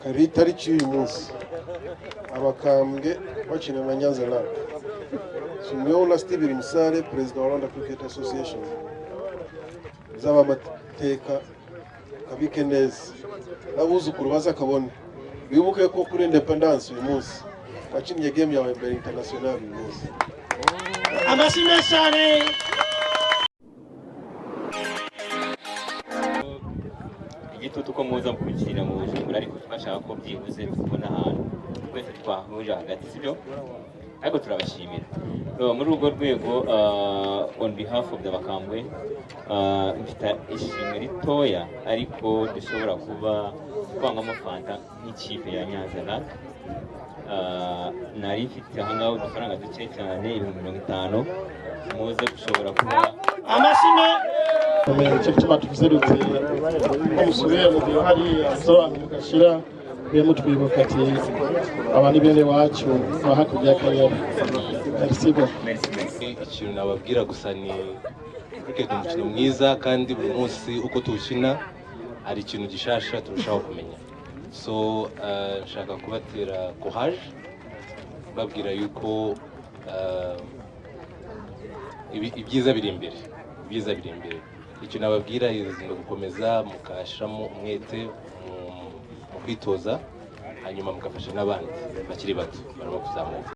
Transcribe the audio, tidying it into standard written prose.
Ibitari cy'uyu munsi abakambwe bakina na Nyanza na Sumweho na Steve Musare president wa Rwanda Cricket Association zaba amateka kabike neza abuzukuru baza kabone bibuke ko kuri independence uyu munsi wakinnye game yawe imbere international uyu munsi amashimwe cyane. Igitutu ko muza gukina mu Bujumbura ariko twashaka ko byibuze kubona ahantu twese twahuje hagati sibyo ariko turabashimira muri urwo rwego on behalf of the bakambwe mfite ishimwe ritoya ariko dushobora kuba twangamo fanta nk'ikipe ya Nyanza na nari mfite ahangaho udufaranga duke cyane 50,000 muze gushobora kuba amashimwe icyo gituma tuvuze duti umusubire mu gihe hari asobanura ugashira bemo twibuka ati abandi bene wacu bahakurya kanyera arisibo ikintu nababwira gusa ni cricket umukino mwiza kandi buri munsi uko tuwukina hari ikintu gishasha turushaho kumenya so nshaka kubatera courage babwira yuko ibyiza biri imbere icyo nababwira ni gukomeza mukashamo umwete mu kwitoza hanyuma mugafasha n'abandi bakiri bato barimo kuzamuka.